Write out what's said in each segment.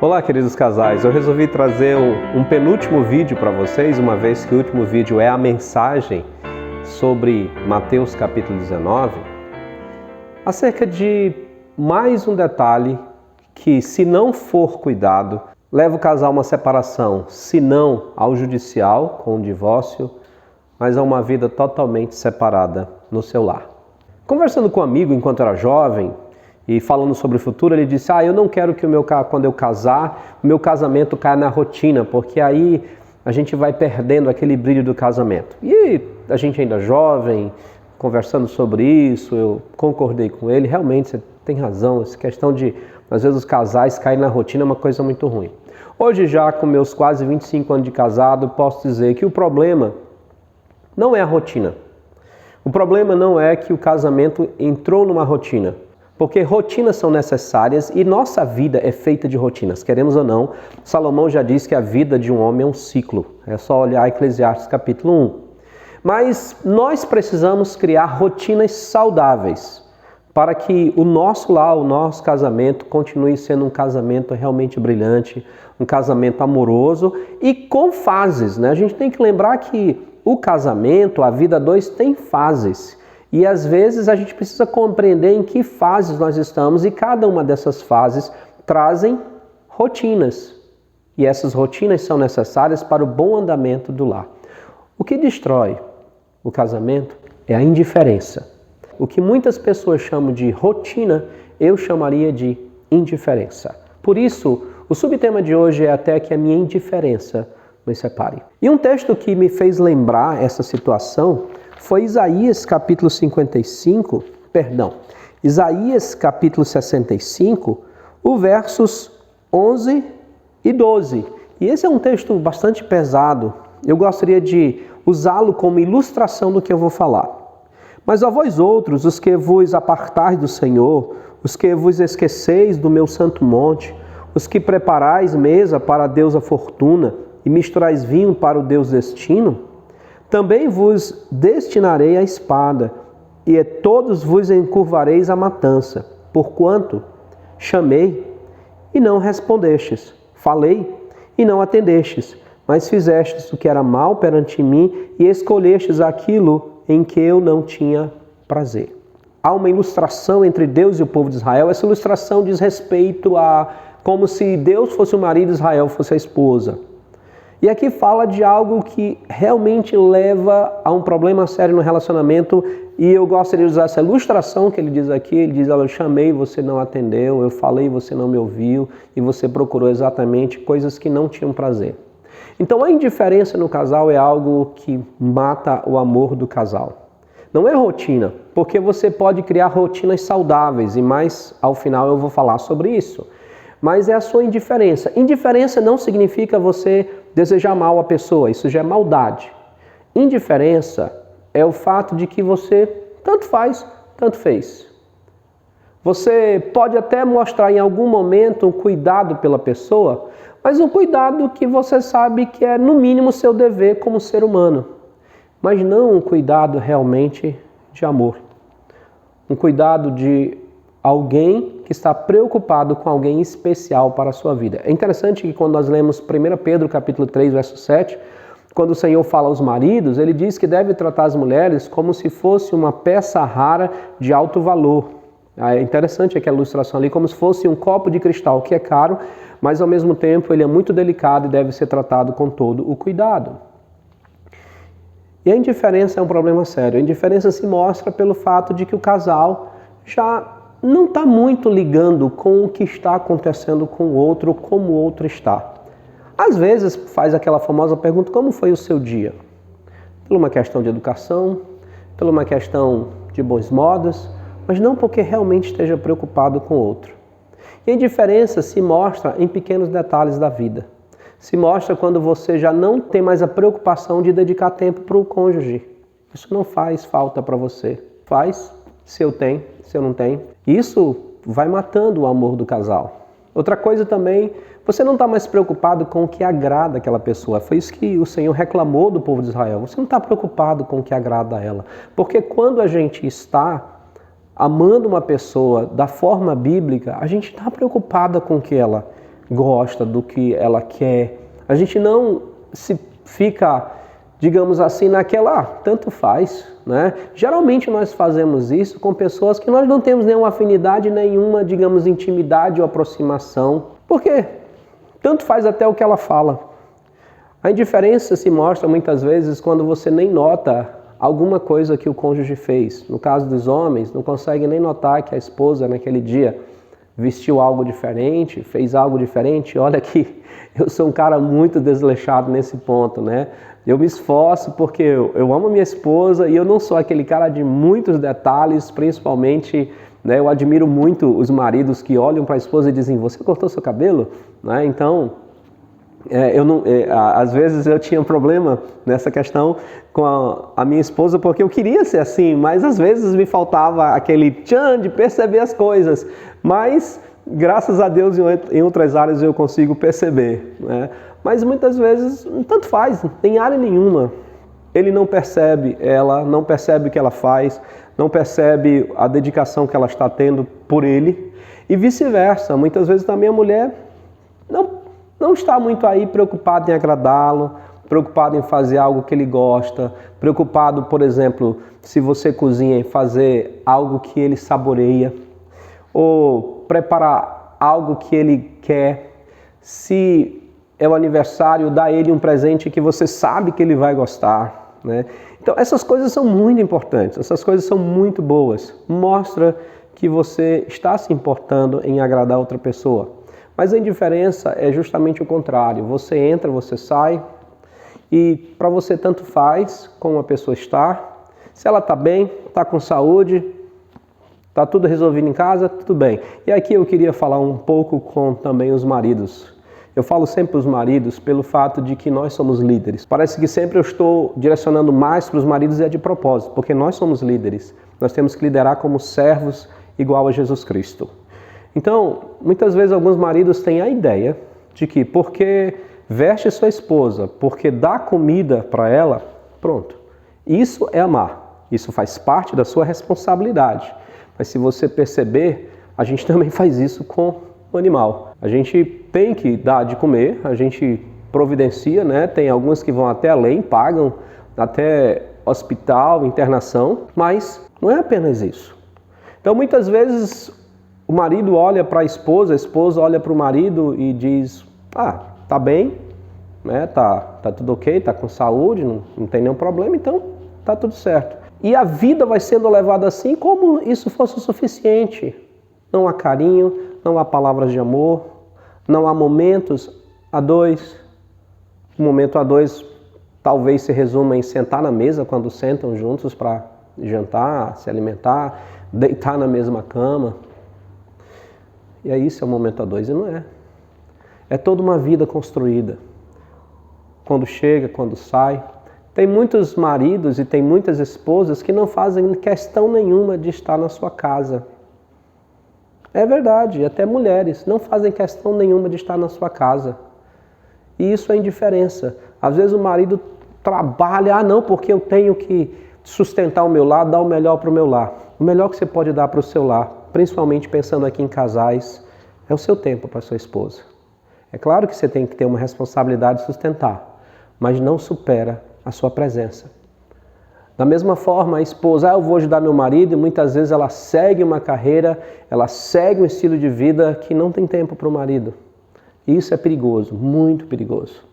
Olá, queridos casais. Eu resolvi trazer um penúltimo vídeo para vocês, uma vez que o último vídeo é a mensagem sobre Mateus capítulo 19, acerca de mais um detalhe que, se não for cuidado, leva o casal a uma separação, se não ao judicial, com o divórcio, mas a uma vida totalmente separada no seu lar. Conversando com um amigo enquanto era jovem, e falando sobre o futuro, ele disse, eu não quero que quando eu casar, o meu casamento caia na rotina, porque aí a gente vai perdendo aquele brilho do casamento. E a gente ainda jovem, conversando sobre isso, eu concordei com ele, realmente você tem razão, essa questão de, às vezes, os casais caírem na rotina é uma coisa muito ruim. Hoje, já com meus quase 25 anos de casado, posso dizer que o problema não é a rotina. O problema não é que o casamento entrou numa rotina. Porque rotinas são necessárias e nossa vida é feita de rotinas, queremos ou não. Salomão já diz que a vida de um homem é um ciclo, é só olhar Eclesiastes capítulo 1. Mas nós precisamos criar rotinas saudáveis para que o nosso lar, o nosso casamento continue sendo um casamento realmente brilhante, um casamento amoroso e com fases, né? A gente tem que lembrar que o casamento, a vida a dois tem fases. E às vezes a gente precisa compreender em que fases nós estamos e cada uma dessas fases trazem rotinas. E essas rotinas são necessárias para o bom andamento do lar. O que destrói o casamento é a indiferença. O que muitas pessoas chamam de rotina, eu chamaria de indiferença. Por isso, o subtema de hoje é até que a minha indiferença nos separe. E um texto que me fez lembrar essa situação foi Isaías capítulo 65, o versos 11 e 12. E esse é um texto bastante pesado. Eu gostaria de usá-lo como ilustração do que eu vou falar. Mas a vós outros, os que vos apartais do Senhor, os que vos esqueceis do meu santo monte, os que preparais mesa para a deusa Fortuna e misturais vinho para o Deus Destino, também vos destinarei a espada, e todos vos encurvareis à matança, porquanto chamei e não respondestes, falei e não atendestes, mas fizestes o que era mal perante mim e escolhestes aquilo em que eu não tinha prazer. Há uma ilustração entre Deus e o povo de Israel. Essa ilustração diz respeito a como se Deus fosse o marido e Israel fosse a esposa. E aqui fala de algo que realmente leva a um problema sério no relacionamento, e eu gostaria de usar essa ilustração que ele diz aqui. Ele diz, eu chamei e você não atendeu, eu falei e você não me ouviu, e você procurou exatamente coisas que não tinham prazer. Então a indiferença no casal é algo que mata o amor do casal. Não é rotina, porque você pode criar rotinas saudáveis, e mais ao final eu vou falar sobre isso. Mas é a sua indiferença. Indiferença não significa você desejar mal a pessoa, isso já é maldade. Indiferença é o fato de que você tanto faz, tanto fez. Você pode até mostrar em algum momento um cuidado pela pessoa, mas um cuidado que você sabe que é no mínimo seu dever como ser humano, mas não um cuidado realmente de amor. Um cuidado de alguém que está preocupado com alguém especial para a sua vida. É interessante que quando nós lemos 1 Pedro capítulo 3, verso 7, quando o Senhor fala aos maridos, ele diz que deve tratar as mulheres como se fosse uma peça rara de alto valor. É interessante aquela ilustração ali, como se fosse um copo de cristal que é caro, mas ao mesmo tempo ele é muito delicado e deve ser tratado com todo o cuidado. E a indiferença é um problema sério. A indiferença se mostra pelo fato de que o casal já não está muito ligando com o que está acontecendo com o outro, como o outro está. Às vezes faz aquela famosa pergunta, como foi o seu dia? Por uma questão de educação, por uma questão de bons modos, mas não porque realmente esteja preocupado com o outro. E a indiferença se mostra em pequenos detalhes da vida. Se mostra quando você já não tem mais a preocupação de dedicar tempo para o cônjuge. Isso não faz falta para você. Faz, se eu tenho, se eu não tenho. Isso vai matando o amor do casal. Outra coisa também, você não está mais preocupado com o que agrada aquela pessoa. Foi isso que o Senhor reclamou do povo de Israel. Você não está preocupado com o que agrada a ela. Porque quando a gente está amando uma pessoa da forma bíblica, a gente está preocupada com o que ela gosta, do que ela quer. A gente não se fica, digamos assim, naquela, tanto faz, né? Geralmente nós fazemos isso com pessoas que nós não temos nenhuma afinidade, nenhuma, digamos, intimidade ou aproximação. Por quê? Tanto faz até o que ela fala. A indiferença se mostra muitas vezes quando você nem nota alguma coisa que o cônjuge fez. No caso dos homens, não consegue nem notar que a esposa naquele dia vestiu algo diferente, fez algo diferente. Olha que eu sou um cara muito desleixado nesse ponto, né? Eu me esforço porque eu amo minha esposa e eu não sou aquele cara de muitos detalhes, principalmente, né, eu admiro muito os maridos que olham para a esposa e dizem, você cortou seu cabelo? Né? Então, às vezes eu tinha um problema nessa questão com a minha esposa porque eu queria ser assim, mas às vezes me faltava aquele tchan de perceber as coisas. Mas, graças a Deus, em outras áreas eu consigo perceber, né? Mas muitas vezes, tanto faz, em área nenhuma. Ele não percebe ela, não percebe o que ela faz, não percebe a dedicação que ela está tendo por ele. E vice-versa, muitas vezes também a mulher não está muito aí preocupada em agradá-lo, preocupado em fazer algo que ele gosta, preocupado, por exemplo, se você cozinha, em fazer algo que ele saboreia, ou preparar algo que ele quer. Se é o aniversário, dá a ele um presente que você sabe que ele vai gostar, né? Então essas coisas são muito importantes, essas coisas são muito boas. Mostra que você está se importando em agradar outra pessoa. Mas a indiferença é justamente o contrário. Você entra, você sai e para você tanto faz como a pessoa está. Se ela está bem, está com saúde, está tudo resolvido em casa, tudo bem. E aqui eu queria falar um pouco com também os maridos. Eu falo sempre os maridos pelo fato de que nós somos líderes. Parece que sempre eu estou direcionando mais para os maridos e é de propósito, porque nós somos líderes. Nós temos que liderar como servos igual a Jesus Cristo. Então, muitas vezes alguns maridos têm a ideia de que porque veste sua esposa, porque dá comida para ela, pronto. Isso é amar. Isso faz parte da sua responsabilidade. Mas se você perceber, a gente também faz isso com o animal. A gente tem que dar de comer, a gente providencia, né? Tem alguns que vão até além, pagam até hospital, internação, mas não é apenas isso. Então, muitas vezes o marido olha para a esposa olha para o marido e diz, tá bem, né? Tá tudo ok, tá com saúde, não tem nenhum problema, então tá tudo certo. E a vida vai sendo levada assim como isso fosse o suficiente. Não há carinho, não há palavras de amor, não há momentos a dois. O momento a dois talvez se resuma em sentar na mesa quando sentam juntos para jantar, se alimentar, deitar na mesma cama. E aí isso é o momento a dois, e não é. É toda uma vida construída. Quando chega, quando sai. Tem muitos maridos e tem muitas esposas que não fazem questão nenhuma de estar na sua casa. É verdade, até mulheres não fazem questão nenhuma de estar na sua casa. E isso é indiferença. Às vezes o marido trabalha, não, porque eu tenho que sustentar o meu lar, dar o melhor para o meu lar. O melhor que você pode dar para o seu lar, principalmente pensando aqui em casais, é o seu tempo para a sua esposa. É claro que você tem que ter uma responsabilidade de sustentar, mas não supera a sua presença. Da mesma forma, a esposa, eu vou ajudar meu marido, e muitas vezes ela segue uma carreira, ela segue um estilo de vida que não tem tempo para o marido. E isso é perigoso, muito perigoso.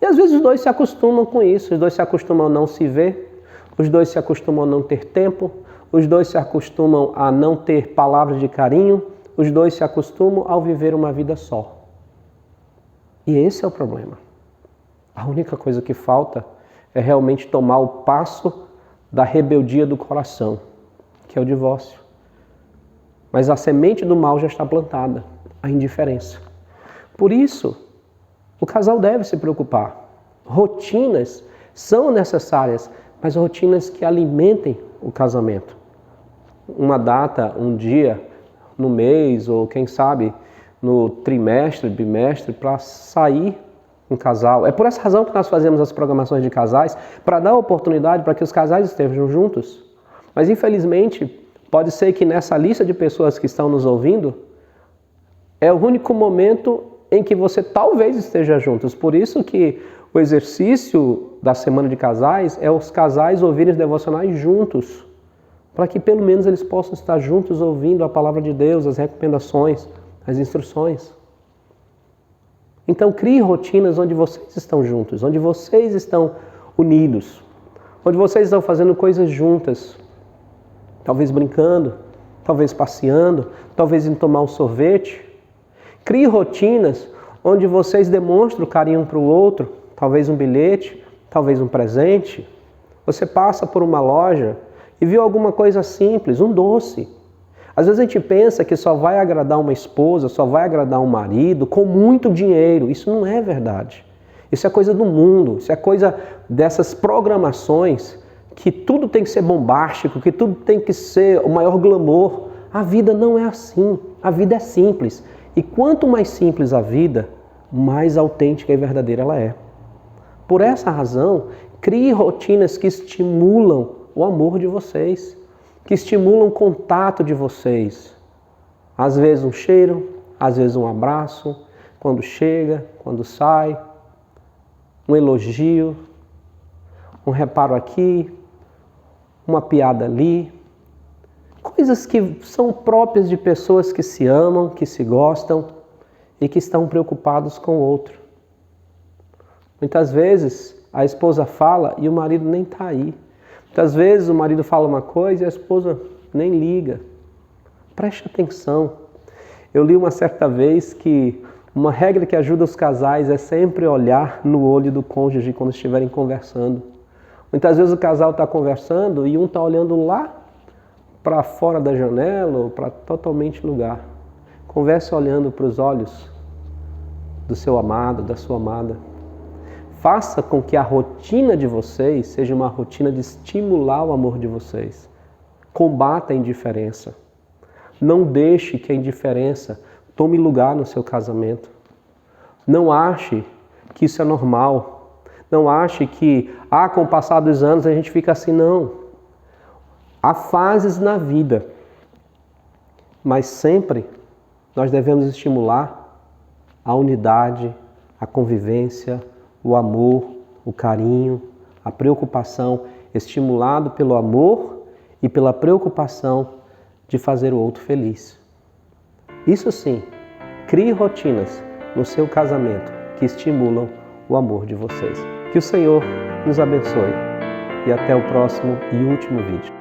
E às vezes os dois se acostumam com isso, os dois se acostumam a não se ver, os dois se acostumam a não ter tempo, os dois se acostumam a não ter palavras de carinho, os dois se acostumam a viver uma vida só. E esse é o problema. A única coisa que falta é realmente tomar o passo da rebeldia do coração, que é o divórcio. Mas a semente do mal já está plantada, a indiferença. Por isso, o casal deve se preocupar. Rotinas são necessárias, mas rotinas que alimentem o casamento. Uma data, um dia, no mês, ou quem sabe no trimestre, bimestre, para sair um casal. É por essa razão que nós fazemos as programações de casais, para dar oportunidade para que os casais estejam juntos. Mas infelizmente, pode ser que nessa lista de pessoas que estão nos ouvindo, é o único momento em que você talvez esteja juntos. Por isso que o exercício da Semana de Casais é os casais ouvirem os devocionais juntos, para que pelo menos eles possam estar juntos ouvindo a palavra de Deus, as recomendações, as instruções. Então crie rotinas onde vocês estão juntos, onde vocês estão unidos, onde vocês estão fazendo coisas juntas, talvez brincando, talvez passeando, talvez indo tomar um sorvete. Crie rotinas onde vocês demonstram carinho um para o outro, talvez um bilhete, talvez um presente. Você passa por uma loja e viu alguma coisa simples, um doce. Às vezes a gente pensa que só vai agradar uma esposa, só vai agradar um marido com muito dinheiro. Isso não é verdade. Isso é coisa do mundo, isso é coisa dessas programações que tudo tem que ser bombástico, que tudo tem que ser o maior glamour. A vida não é assim, a vida é simples. E quanto mais simples a vida, mais autêntica e verdadeira ela é. Por essa razão, crie rotinas que estimulam o amor de vocês, que estimulam o contato de vocês. Às vezes um cheiro, às vezes um abraço, quando chega, quando sai, um elogio, um reparo aqui, uma piada ali. Coisas que são próprias de pessoas que se amam, que se gostam e que estão preocupados com o outro. Muitas vezes a esposa fala e o marido nem está aí. Muitas vezes o marido fala uma coisa e a esposa nem liga. Preste atenção. Eu li uma certa vez que uma regra que ajuda os casais é sempre olhar no olho do cônjuge quando estiverem conversando. Muitas vezes o casal está conversando e um está olhando lá para fora da janela ou para totalmente lugar. Converse olhando para os olhos do seu amado, da sua amada. Faça com que a rotina de vocês seja uma rotina de estimular o amor de vocês. Combata a indiferença. Não deixe que a indiferença tome lugar no seu casamento. Não ache que isso é normal. Não ache que, com o passar dos anos a gente fica assim, não. Há fases na vida, mas sempre nós devemos estimular a unidade, a convivência, o amor, o carinho, a preocupação, estimulado pelo amor e pela preocupação de fazer o outro feliz. Isso sim, crie rotinas no seu casamento que estimulam o amor de vocês. Que o Senhor nos abençoe e até o próximo e último vídeo.